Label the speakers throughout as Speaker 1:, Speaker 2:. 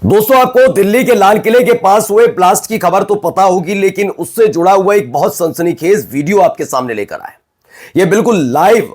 Speaker 1: दोस्तों, आपको दिल्ली के लाल किले के पास हुए ब्लास्ट की खबर तो पता होगी, लेकिन उससे जुड़ा हुआ एक बहुत सनसनीखेज वीडियो आपके सामने लेकर आए। यह बिल्कुल लाइव,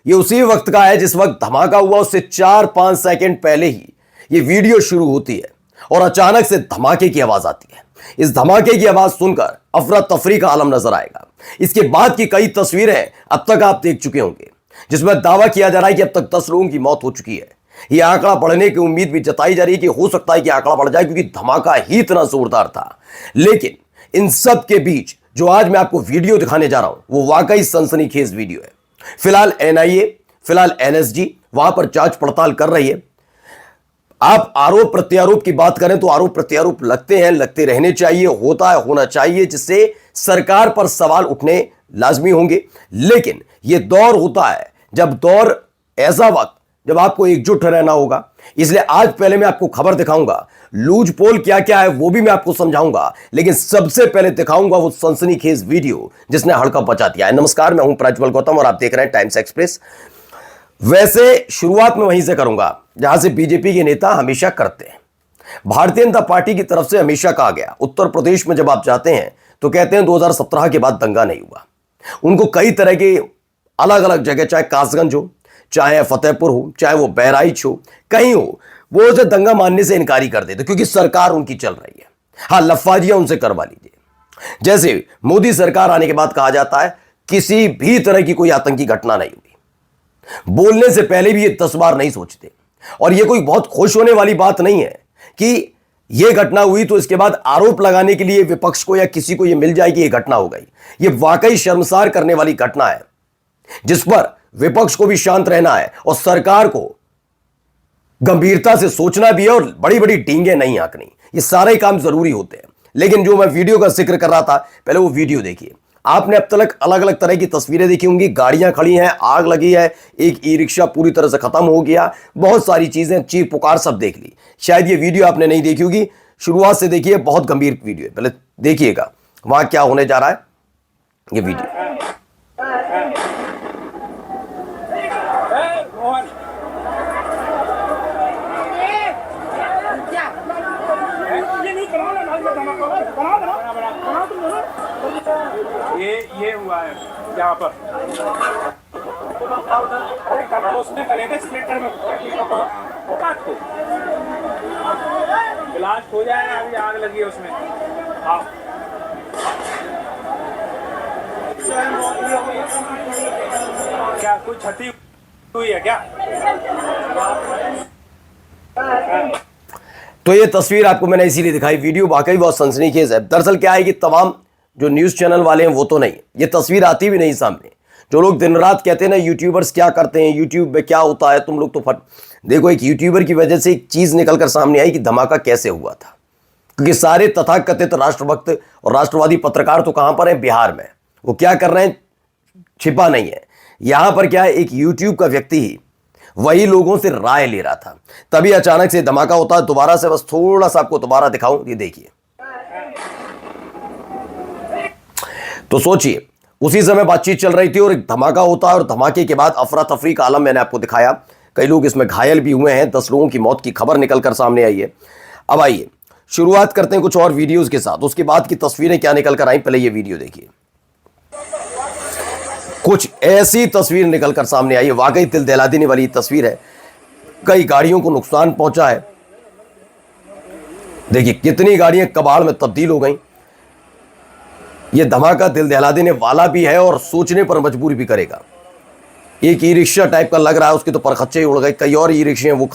Speaker 1: ये उसी वक्त का है जिस वक्त धमाका हुआ उससे 4-5 सेकंड पहले ही यह वीडियो शुरू होती है और अचानक से धमाके की आवाज आती है। इस धमाके की आवाज सुनकर अफरा तफरी का आलम नजर आएगा। इसके बाद की कई तस्वीरें अब तक आप देख चुके होंगे, जिसमें दावा किया जा रहा है कि अब तक 10 लोगों की मौत हो चुकी है। यह आंकड़ा बढ़ने की उम्मीद भी जताई जा रही है कि हो सकता है कि आंकड़ा बढ़ जाए, क्योंकि धमाका ही इतना जोरदार था। लेकिन इन सब के बीच जो आज मैं आपको वीडियो दिखाने जा रहा हूं, वो वाकई सनसनीखेज वीडियो है। फिलहाल एनआईए, फिलहाल एनएसजी वहां पर जांच पड़ताल कर रही है। आप आरोप प्रत्यारोप की बात करें तो आरोप प्रत्यारोप लगते हैं, लगते रहने चाहिए, होता है, होना चाहिए, जिससे सरकार पर सवाल उठने लाजमी होंगे। लेकिन यह दौर होता है जब ऐसा वक्त जब आपको एकजुट रहना होगा। इसलिए आज पहले मैं आपको खबर दिखाऊंगा, लूज पोल क्या क्या है वो भी मैं आपको समझाऊंगा, लेकिन सबसे पहले दिखाऊंगा वो सनसनीखेज वीडियो जिसने हड़कंप मचा दिया है। नमस्कार, मैं हूं प्रज्वल गौतम और आप देख रहे हैं टाइम्स एक्सप्रेस। वैसे शुरुआत में वहीं से करूंगा जहां से बीजेपी के नेता हमेशा करते हैं। भारतीय जनता पार्टी की तरफ से हमेशा कहा गया, उत्तर प्रदेश में जब आप जाते हैं तो कहते हैं 2017 के बाद दंगा नहीं हुआ। उनको कई तरह के अलग अलग जगह, चाहे कासगंज हो, चाहे फतेहपुर हो, चाहे वो बहराइच हो, कहीं हो, वो उसे दंगा मानने से इनकारी कर देते क्योंकि सरकार उनकी चल रही है। हाँ, लफाजियां उनसे करवा लीजिए। जैसे मोदी सरकार आने के बाद कहा जाता है किसी भी तरह की कोई आतंकी घटना नहीं हुई। बोलने से पहले भी ये 10 बार नहीं सोचते। और ये कोई बहुत खुश होने वाली बात नहीं है कि ये घटना हुई तो इसके बाद आरोप लगाने के लिए विपक्ष को या किसी को ये मिल जाए कि ये घटना हो गई। ये वाकई शर्मसार करने वाली घटना है, जिस पर विपक्ष को भी शांत रहना है और सरकार को गंभीरता से सोचना भी है और बड़ी बड़ी डींगे नहीं हाँकनी। ये सारे काम जरूरी होते हैं। लेकिन जो मैं वीडियो का जिक्र कर रहा था, पहले वो वीडियो देखिए। आपने अब तक अलग अलग तरह की तस्वीरें देखी होंगी, गाड़ियां खड़ी हैं, आग लगी है, एक ई रिक्शा पूरी तरह से खत्म हो गया, बहुत सारी चीजें, चीख पुकार सब देख ली। शायद ये वीडियो आपने नहीं देखी होगी, शुरुआत से देखिए, बहुत गंभीर वीडियो है, पहले देखिएगा वहां क्या होने जा रहा है। ये वीडियो
Speaker 2: ये हुआ है यहाँ पर उसने स्प्लिटर में ब्लास्ट हो जाएगा। अभी आग लगी है उसमें। हाँ, क्या कुछ क्षति हुई है क्या?
Speaker 1: तो ये तस्वीर आपको मैंने इसीलिए दिखाई, वीडियो वाकई बहुत सनसनीखेज है। दरअसल क्या है कि तमाम जो न्यूज़ चैनल वाले हैं वो तो नहीं, ये तस्वीर आती भी नहीं सामने। जो लोग दिन रात कहते हैं ना यूट्यूबर्स क्या करते हैं, यूट्यूब में क्या होता है, तुम लोग तो देखो, एक यूट्यूबर की वजह से एक चीज़ निकल कर सामने आई कि धमाका कैसे हुआ था। क्योंकि सारे तथाकथित राष्ट्रभक्त और राष्ट्रवादी पत्रकार तो कहाँ पर हैं? बिहार में। वो क्या कर रहे हैं छिपा नहीं है। यहाँ पर क्या है, एक यूट्यूब का व्यक्ति ही वही लोगों से राय ले रहा था, तभी अचानक से धमाका होता है। दोबारा से बस थोड़ा सा आपको दोबारा दिखाऊं, ये देखिए। तो सोचिए, उसी समय बातचीत चल रही थी और एक धमाका होता है और धमाके के बाद अफरा तफरी का आलम मैंने आपको दिखाया। कई लोग इसमें घायल भी हुए हैं, 10 लोगों की मौत की खबर निकलकर सामने आई है। अब आइए शुरुआत करते हैं कुछ और वीडियोस के साथ, उसके बाद की तस्वीरें क्या निकल कर आई, पहले ये वीडियो देखिए। कुछ ऐसी तस्वीर निकलकर सामने आई है, वाकई दिल दहला देने वाली तस्वीर है। कई गाड़ियों को नुकसान पहुंचा है। देखिए कितनी गाड़ियां कबाड़ में तब्दील हो गई। यह धमाका दिल दहला देने वाला भी है और सोचने पर मजबूर भी करेगा। एक ई रिक्शा टाइप का लग रहा है, उसके तो परखच्चे ही उड़ गए। कई और ई रिक्शे हैं वो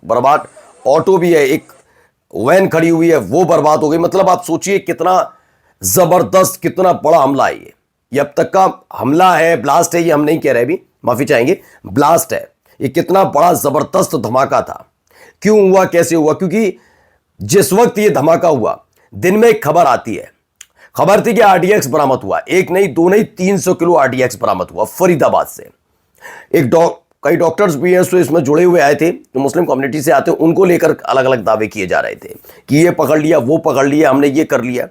Speaker 1: बर्बाद, ऑटो भी है, एक वैन खड़ी हुई है वो बर्बाद हो गई। मतलब आप सोचिए कितना जबरदस्त, कितना बड़ा हमला है ये अब तक का हमला है, ब्लास्ट है, ये हम नहीं कह रहे, भी माफी चाहेंगे, ब्लास्ट है। ये कितना बड़ा जबरदस्त धमाका था। क्यों हुआ, कैसे हुआ? क्योंकि जिस वक्त ये धमाका हुआ, दिन में एक खबर आती है। खबर थी कि आरडीएक्स बरामद हुआ, एक नहीं, दो नहीं, 300 किलो आरडीएक्स बरामद हुआ फरीदाबाद से। कई डॉक्टर्स भी हैं इसमें जुड़े हुए आए थे, जो मुस्लिम कम्युनिटी से आते हैं, उनको लेकर अलग अलग दावे किए जा रहे थे कि ये पकड़ लिया, वो पकड़ लिया, हमने ये कर लिया।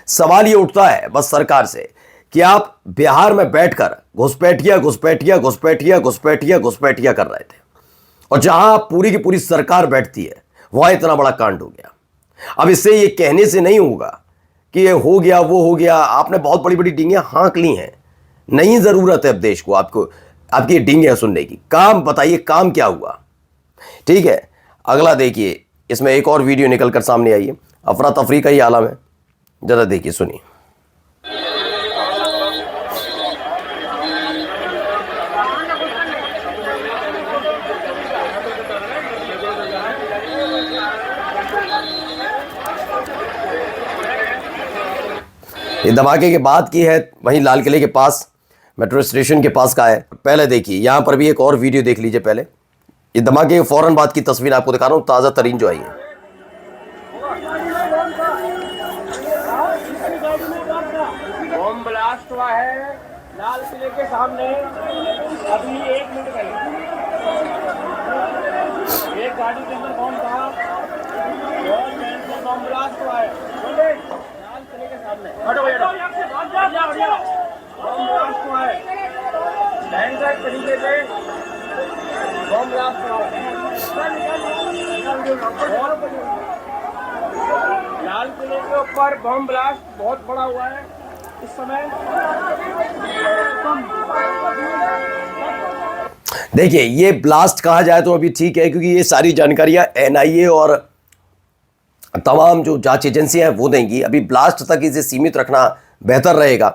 Speaker 1: सवाल ये उठता है बस सरकार से कि आप बिहार में बैठकर घुसपैठिया घुसपैठिया घुसपैठिया घुसपैठिया घुसपैठिया कर रहे थे, और जहां पूरी की पूरी सरकार बैठती है वहां इतना बड़ा कांड हो गया। अब इससे ये कहने से नहीं होगा कि ये हो गया वो हो गया, आपने बहुत बड़ी बड़ी डींगे हाँक ली हैं, नहीं ज़रूरत है अब देश को आपको आपकी ये डींगे सुनने की। काम बताइए, काम क्या हुआ? ठीक है, अगला देखिए, इसमें एक और वीडियो निकल कर सामने आई है, अफरा तफरी का ही आलम है, ज़रा देखिए सुनिए। ये धमाके के बाद की है, वहीं लाल किले के पास मेट्रो स्टेशन के पास का है। पहले देखिए, यहां पर भी एक और वीडियो देख लीजिए। पहले ये धमाके के फौरन बाद की तस्वीर आपको दिखा रहा हूं, ताज़ा तरीन जो आई है।
Speaker 2: बम ब्लास्ट हुआ है लाल किले के सामने अभी 1 मिनट पहले। एक गाड़ी के अंदर बम था और बम ब्लास्ट हुआ है लाल किले के सामने। बम ब्लास्ट हुआ है भयंकर तरीके से, बम ब्लास्ट हुआ है लाल किले के ऊपर। बम ब्लास्ट बहुत बड़ा हुआ है इस समय।
Speaker 1: देखिए, ये ब्लास्ट कहा जाए तो अभी ठीक है, क्योंकि ये सारी जानकारियां एनआईए और तमाम जो जांच एजेंसियां हैं वो देंगी। अभी ब्लास्ट तक इसे सीमित रखना बेहतर रहेगा,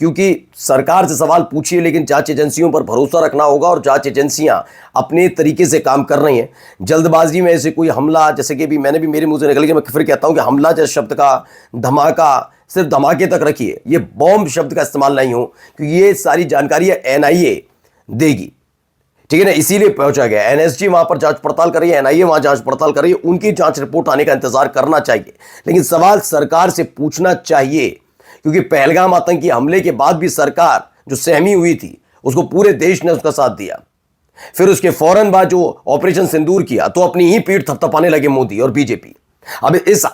Speaker 1: क्योंकि सरकार से सवाल पूछिए लेकिन जांच एजेंसियों पर भरोसा रखना होगा, और जांच एजेंसियां अपने तरीके से काम कर रही हैं। जल्दबाजी में ऐसे कोई हमला, जैसे कि अभी मैंने भी मेरे मुंह से निकल के मैं फिर कहता हूं कि हमला जैसे शब्द का, धमाका सिर्फ धमाके तक रखिए, ये बॉम्ब शब्द का इस्तेमाल नहीं हो, क्योंकि ये सारी जानकारी एनआईए देगी। ठीक है ना, इसीलिए पहुंचा गया। एनएसजी वहां पर जांच पड़ताल कर रही है, एनआईए वहां जांच पड़ताल कर रही है, उनकी जांच रिपोर्ट आने का इंतजार करना चाहिए। लेकिन सवाल सरकार से पूछना चाहिए, क्योंकि पहलगाम आतंकी हमले के बाद भी सरकार जो सहमी हुई थी, उसको पूरे देश ने उसका साथ दिया। फिर उसके फौरन बाद जो ऑपरेशन सिंदूर किया, तो अपनी ही पीठ थपथपाने लगे मोदी और बीजेपी। अब इस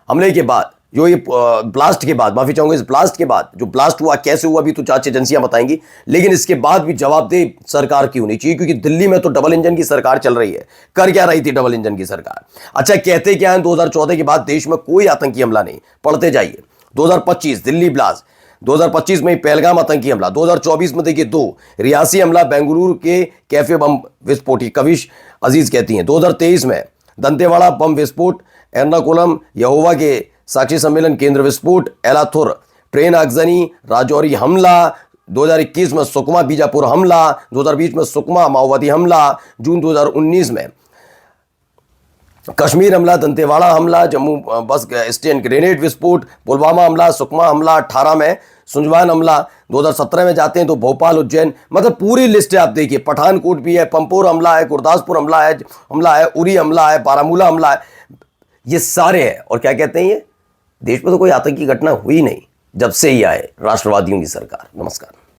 Speaker 1: हमले के बाद, जो ये ब्लास्ट के बाद, माफी चाहूंगा, इस ब्लास्ट के बाद जो ब्लास्ट हुआ कैसे हुआ भी तो जांच एजेंसियां बताएंगी, लेकिन इसके बाद भी जवाबदेह सरकार की होनी चाहिए, क्योंकि दिल्ली में तो डबल इंजन की सरकार चल रही है। कर क्या रही थी डबल इंजन की सरकार? अच्छा, कहते क्या है, 2014 के बाद देश में कोई आतंकी हमला नहीं, पढ़ते जाइए। 2025 दिल्ली ब्लास्ट, 2025 में पहलगाम आतंकी हमला, 2024 में देखिए 2 रियासी हमला, बेंगलुरु के कैफे बम विस्फोट, कविश अजीज कहती हैं। 2023 में दंतेवाड़ा बम विस्फोट, एर्नाकुलम यहोवा के साक्षी सम्मेलन केंद्र विस्फोट, एलाथुर ट्रेन आगजनी, राजौरी हमला, 2021 में सुकमा बीजापुर हमला, 2020 में सुकमा माओवादी हमला, जून 2019 में कश्मीर हमला, दंतेवाड़ा हमला, जम्मू बस स्टैंड ग्रेनेड विस्फोट, पुलवामा हमला, सुकमा हमला, 18 में सुंजवान हमला, 2017 में जाते हैं तो भोपाल, उज्जैन, मतलब पूरी लिस्ट है। आप देखिए, पठानकोट भी है, पंपोर हमला है, गुरदासपुर हमला है, उरी हमला है, बारामूला हमला है, ये सारे हैं। और क्या कहते हैं, ये देश में तो कोई आतंकी घटना हुई नहीं जब से ही आए राष्ट्रवादियों की सरकार। नमस्कार।